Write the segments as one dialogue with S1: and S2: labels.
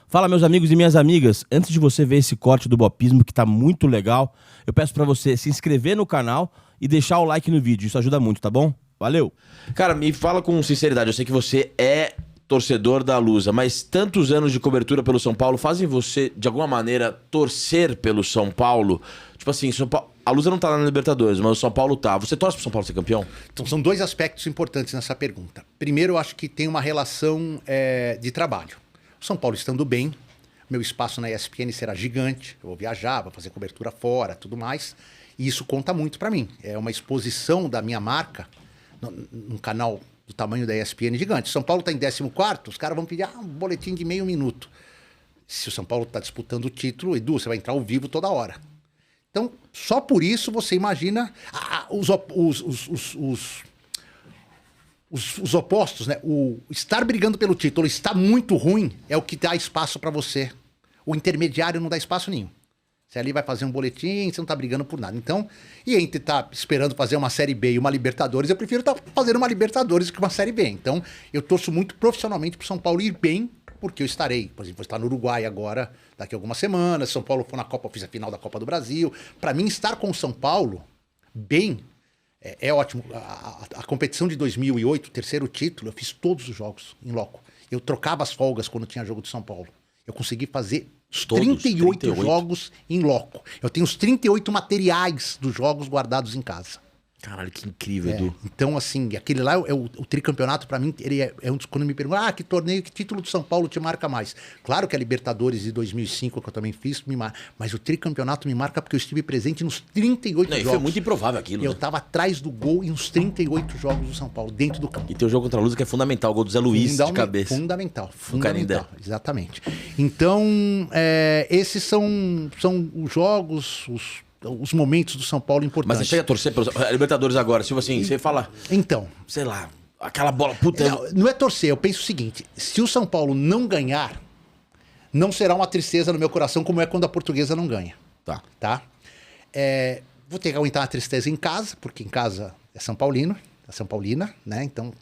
S1: Fala, meus amigos e minhas amigas. Antes de você ver esse corte do Bopismo, que tá muito legal, eu peço pra você se inscrever no canal e deixar o like no vídeo. Isso ajuda muito, tá bom? Valeu!
S2: Cara, me fala com sinceridade. Eu sei que você é torcedor da Lusa, mas tantos anos de cobertura pelo São Paulo fazem você, de alguma maneira, torcer pelo São Paulo? Tipo assim, a Lusa não tá lá na Libertadores, mas o São Paulo tá. Você torce pro São Paulo ser campeão?
S3: Então, são dois aspectos importantes nessa pergunta. Primeiro, eu acho que tem uma relação de trabalho. O São Paulo estando bem, meu espaço na ESPN será gigante, eu vou viajar, vou fazer cobertura fora, tudo mais, e isso conta muito para mim. É uma exposição da minha marca num canal do tamanho da ESPN gigante. São Paulo está em 14º, os caras vão pedir um boletim de meio minuto. Se o São Paulo está disputando o título, Edu, você vai entrar ao vivo toda hora. Então, só por isso você imagina os opostos, né? O estar brigando pelo título, estar muito ruim, é o que dá espaço para você. O intermediário não dá espaço nenhum. Você ali vai fazer um boletim, você não tá brigando por nada. Então, e entre estar esperando fazer uma Série B e uma Libertadores, eu prefiro estar fazendo uma Libertadores que uma Série B. Então, eu torço muito profissionalmente pro São Paulo ir bem, porque eu estarei, por exemplo, vou estar no Uruguai agora, daqui a algumas semanas. São Paulo foi na Copa, eu fiz a final da Copa do Brasil. Para mim, estar com o São Paulo bem é ótimo. A competição de 2008, o terceiro título, eu fiz todos os jogos em loco. Eu trocava as folgas quando tinha jogo de São Paulo. Eu consegui fazer os 38 jogos em loco. Eu tenho os 38 materiais dos jogos guardados em casa.
S2: Caralho, que incrível, Edu.
S3: Então, assim, aquele lá é o tricampeonato, pra mim, ele é um dos... Quando me perguntam, que torneio, que título do São Paulo te marca mais? Claro que a Libertadores de 2005, que eu também fiz, me marca. Mas o tricampeonato me marca porque eu estive presente nos 38 jogos.
S2: Foi muito improvável aquilo,
S3: Eu tava atrás do gol em uns 38 jogos do São Paulo, dentro do campo.
S2: E tem o jogo contra a Lusa que é fundamental, o gol do Zé Luiz de cabeça.
S3: Fundamental.
S2: Canindé.
S3: Exatamente. Então, esses são os jogos, os momentos do São Paulo importantes.
S2: Mas você chega a torcer pelos Libertadores agora, tipo assim, você fala...
S3: Então...
S2: Sei lá, aquela bola... Puta...
S3: Não é torcer, eu penso o seguinte, se o São Paulo não ganhar, não será uma tristeza no meu coração como é quando a Portuguesa não ganha. Tá? Vou ter que aguentar uma tristeza em casa, porque em casa é São Paulino, é São Paulina, né? Então...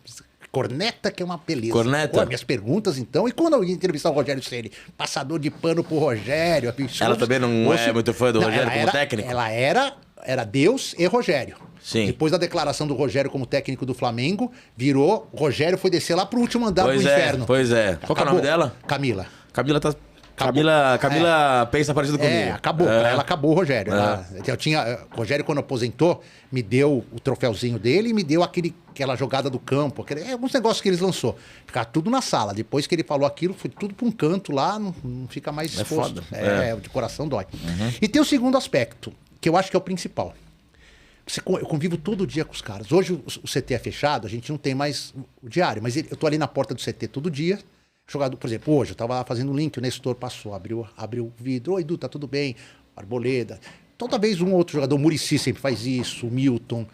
S3: Corneta, que é uma beleza.
S2: Corneta.
S3: Minhas perguntas, então. E quando eu ia entrevistar o Rogério Ceni, passador de pano pro Rogério.
S2: Ela também não é muito fã do Rogério como técnico?
S3: Ela era Deus e Rogério.
S2: Sim.
S3: Depois da declaração do Rogério como técnico do Flamengo, virou... Rogério foi descer lá pro último andar do inferno.
S2: Pois é. Qual que é o nome dela?
S3: Camila.
S2: Camila tá... Camila pensa parecido comigo.
S3: Acabou. Pra ela acabou o Rogério. O Rogério, quando aposentou, me deu o troféuzinho dele e me deu aquela jogada do campo. Alguns negócios que eles lançou. Ficava tudo na sala. Depois que ele falou aquilo, foi tudo pra um canto lá, não fica mais exposto. De coração dói. Uhum. E tem o segundo aspecto, que eu acho que é o principal. Eu convivo todo dia com os caras. Hoje o CT é fechado, a gente não tem mais o diário. Mas eu tô ali na porta do CT todo dia. Jogador, por exemplo, hoje eu tava lá fazendo um link, o Nestor passou, abriu o vidro. Oi, Edu, tá tudo bem? Arboleda. Toda vez um outro jogador, o Muricy sempre faz isso, o Milton.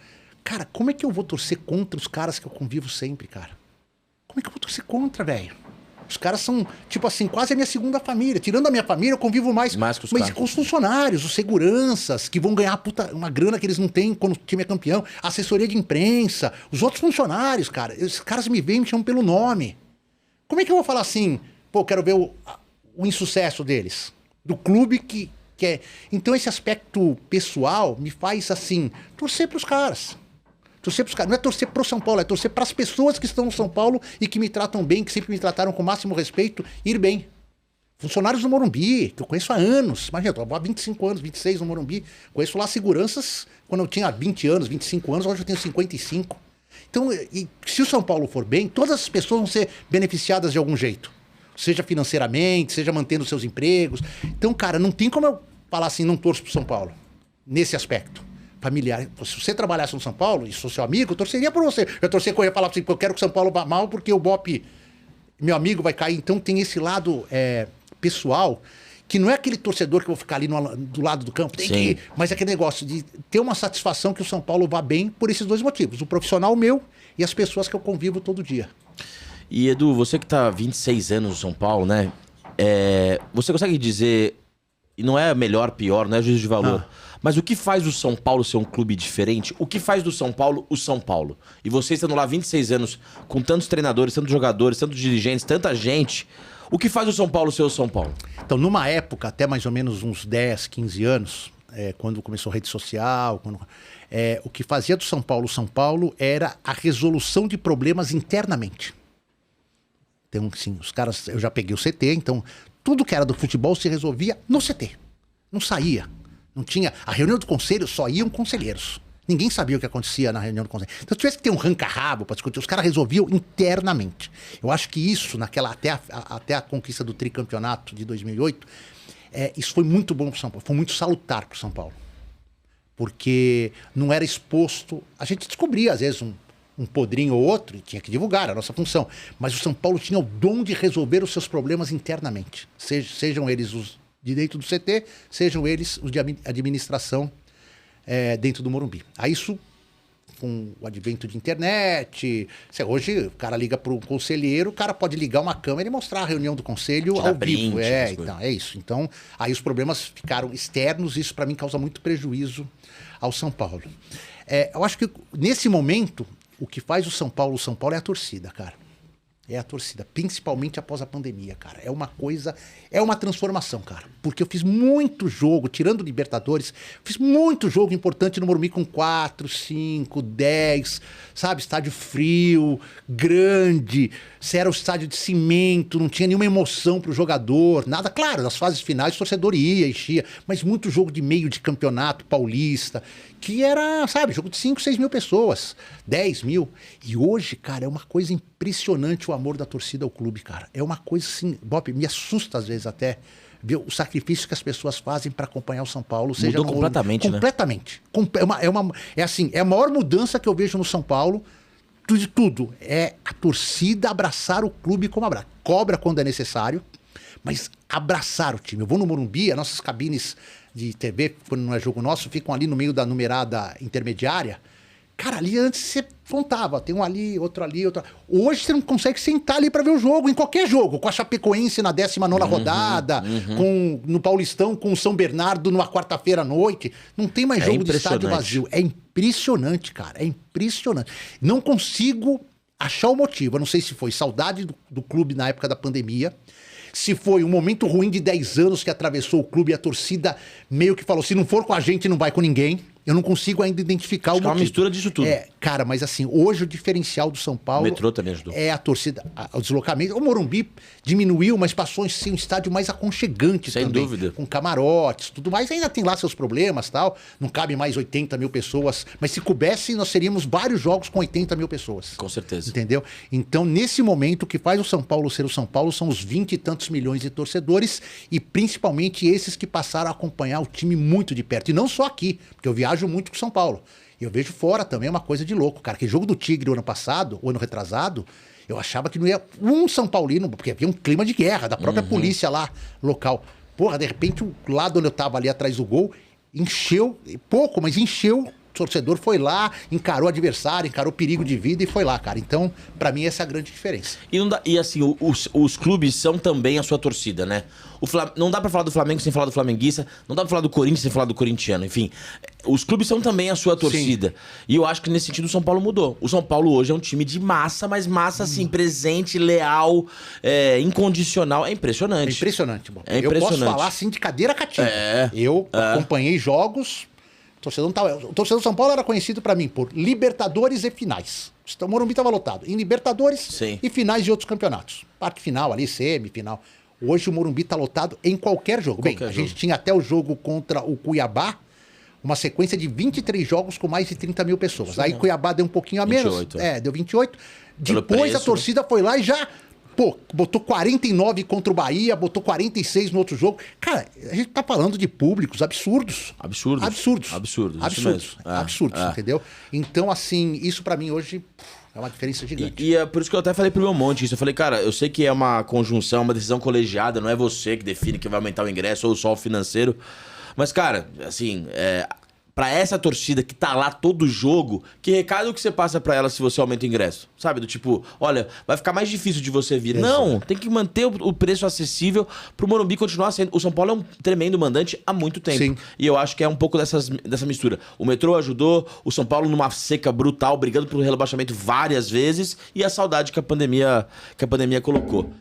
S3: Cara, como é que eu vou torcer contra os caras que eu convivo sempre, cara? Como é que eu vou torcer contra, velho? Os caras são, tipo assim, quase a minha segunda família. Tirando a minha família, eu convivo mais com os funcionários, os seguranças, que vão ganhar uma grana que eles não têm quando o time é campeão. A assessoria de imprensa, os outros funcionários, cara. Os caras me veem e me chamam pelo nome. Como é que eu vou falar assim, quero ver o insucesso deles? Do clube que é... Então esse aspecto pessoal me faz, assim, torcer pros caras. Torcer pros caras. Não é torcer pro São Paulo, é torcer pras pessoas que estão no São Paulo e que me tratam bem, que sempre me trataram com o máximo respeito, ir bem. Funcionários do Morumbi, que eu conheço há anos. Imagina, eu tô há 25 anos, 26 no Morumbi. Conheço lá seguranças quando eu tinha 20 anos, 25 anos, hoje eu tenho 55. Então, se o São Paulo for bem, todas as pessoas vão ser beneficiadas de algum jeito. Seja financeiramente, seja mantendo seus empregos. Então, cara, não tem como eu falar assim, não torço pro São Paulo. Nesse aspecto. Familiar. Se você trabalhasse no São Paulo e sou seu amigo, eu torceria por você. Eu torceria correr e falar assim, eu quero que o São Paulo vá mal porque o Bop, meu amigo, vai cair. Então tem esse lado pessoal, que não é aquele torcedor que eu vou ficar ali do lado do campo, tem que ir, mas é aquele negócio de ter uma satisfação que o São Paulo vá bem por esses dois motivos. O profissional meu e as pessoas que eu convivo todo dia.
S2: E Edu, você que tá há 26 anos no São Paulo, né? Você consegue dizer, e não é melhor, pior, não é juízo de valor, mas o que faz o São Paulo ser um clube diferente? O que faz do São Paulo o São Paulo? E você estando lá há 26 anos, com tantos treinadores, tantos jogadores, tantos dirigentes, tanta gente... O que faz o São Paulo ser o São Paulo?
S3: Então, numa época, até mais ou menos uns 10, 15 anos, quando começou a rede social, o que fazia do São Paulo era a resolução de problemas internamente. Então, sim, os caras, eu já peguei o CT, então tudo que era do futebol se resolvia no CT. Não saía. Não tinha. A reunião do conselho só iam conselheiros. Ninguém sabia o que acontecia na reunião do conselho. Então, se tivesse que ter um ranca-rabo para discutir, os caras resolviam internamente. Eu acho que isso, até a conquista do tricampeonato de 2008, isso foi muito bom para o São Paulo. Foi muito salutar para o São Paulo. Porque não era exposto. A gente descobria, às vezes, um podrinho ou outro, e tinha que divulgar, a nossa função. Mas o São Paulo tinha o dom de resolver os seus problemas internamente. Sejam eles os de dentro do CT, sejam eles os de administração dentro do Morumbi. Aí isso, com o advento de internet, hoje o cara liga para um conselheiro, o cara pode ligar uma câmera e mostrar a reunião do conselho ao vivo. Então, é isso. Então, aí os problemas ficaram externos, e isso para mim causa muito prejuízo ao São Paulo. Eu acho que nesse momento, o que faz o São Paulo é a torcida, cara. É a torcida, principalmente após a pandemia, cara. É uma coisa, é uma transformação, cara. Porque eu fiz muito jogo, tirando o Libertadores, fiz muito jogo importante no Morumbi com 4, 5, 10, sabe? Estádio frio, grande, se era o estádio de cimento, não tinha nenhuma emoção pro jogador, nada. Claro, nas fases finais o torcedor ia, enchia, mas muito jogo de meio de campeonato paulista, que era, sabe, jogo de 5, 6 mil pessoas, 10 mil. E hoje, cara, é uma coisa impressionante o amor da torcida ao clube, cara. É uma coisa assim, Bob, me assusta às vezes até ver o sacrifício que as pessoas fazem para acompanhar o São Paulo.
S2: Mudou completamente, né?
S3: Completamente. É a maior mudança que eu vejo no São Paulo, de tudo. É a torcida abraçar o clube como abraça. Cobra quando é necessário, mas abraçar o time. Eu vou no Morumbi, as nossas cabines de TV, quando não é jogo nosso, ficam ali no meio da numerada intermediária. Cara, ali antes você contava, tem um ali, outro ali, outro... Hoje você não consegue sentar ali para ver o jogo, em qualquer jogo, com a Chapecoense na 19ª rodada, no Paulistão, com o São Bernardo numa quarta-feira à noite. Não tem mais jogo de estádio vazio. É impressionante, cara, é impressionante. Não consigo achar o motivo. Eu não sei se foi saudade do clube na época da pandemia, se foi um momento ruim de 10 anos que atravessou o clube e a torcida meio que falou, se não for com a gente, não vai com ninguém. Eu não consigo ainda identificar o motivo.
S2: É uma mistura disso tudo.
S3: Cara, mas assim, hoje o diferencial do São Paulo...
S2: O metrô também ajudou.
S3: É a torcida, o deslocamento. O Morumbi diminuiu, mas passou a ser um estádio mais aconchegante também. Sem
S2: dúvida.
S3: Com camarotes, tudo mais. Ainda tem lá seus problemas, tal. Não cabe mais 80 mil pessoas. Mas se coubesse, nós teríamos vários jogos com 80 mil pessoas.
S2: Com certeza.
S3: Entendeu? Então, nesse momento, o que faz o São Paulo ser o São Paulo são os 20 e tantos milhões de torcedores e principalmente esses que passaram a acompanhar o time muito de perto. E não só aqui, porque eu viajo muito com São Paulo. E eu vejo fora também uma coisa de louco, cara. Que jogo do Tigre o ano passado, o ano retrasado, eu achava que não ia um São Paulino, porque havia um clima de guerra da própria polícia lá, local. Porra, de repente, o lado onde eu tava ali atrás do gol, encheu, pouco, mas encheu. O torcedor foi lá, encarou o adversário, encarou o perigo de vida e foi lá, cara. Então, pra mim, essa é a grande diferença.
S2: E assim, os clubes são também a sua torcida, né? Não dá pra falar do Flamengo sem falar do flamenguista, não dá pra falar do Corinthians sem falar do corintiano, enfim. Os clubes são também a sua torcida. Sim. E eu acho que nesse sentido o São Paulo mudou. O São Paulo hoje é um time de massa, mas massa assim, presente, leal, incondicional. É impressionante.
S3: É impressionante, bom.
S2: É impressionante.
S3: Eu posso falar assim de cadeira cativa. Eu acompanhei jogos... O torcedor do São Paulo era conhecido pra mim por Libertadores e finais. O Morumbi estava lotado em Libertadores e finais de outros campeonatos. Parte final ali, semifinal. Hoje o Morumbi tá lotado em qualquer jogo. A gente tinha até o jogo contra o Cuiabá, uma sequência de 23 jogos com mais de 30 mil pessoas. Aí Cuiabá deu um pouquinho a menos. 28. Deu 28. Depois a torcida foi lá e já... Pô, botou 49 contra o Bahia, botou 46 no outro jogo. Cara, a gente tá falando de públicos absurdos. Absurdos, entendeu? Então, assim, isso pra mim hoje é uma diferença gigante.
S2: E é por isso que eu até falei pro meu monte isso. Eu falei, cara, eu sei que é uma conjunção, uma decisão colegiada, não é você que define que vai aumentar o ingresso ou só o financeiro. Mas, cara, assim, pra essa torcida que tá lá todo jogo, que recado que você passa pra ela se você aumenta o ingresso? Sabe? Do tipo, olha, vai ficar mais difícil de você vir. Exato. Não, tem que manter o preço acessível pro Morumbi continuar sendo. O São Paulo é um tremendo mandante há muito tempo. Sim. E eu acho que é um pouco dessa mistura. O metrô ajudou, o São Paulo numa seca brutal, brigando pelo rebaixamento várias vezes, e a saudade que a pandemia colocou.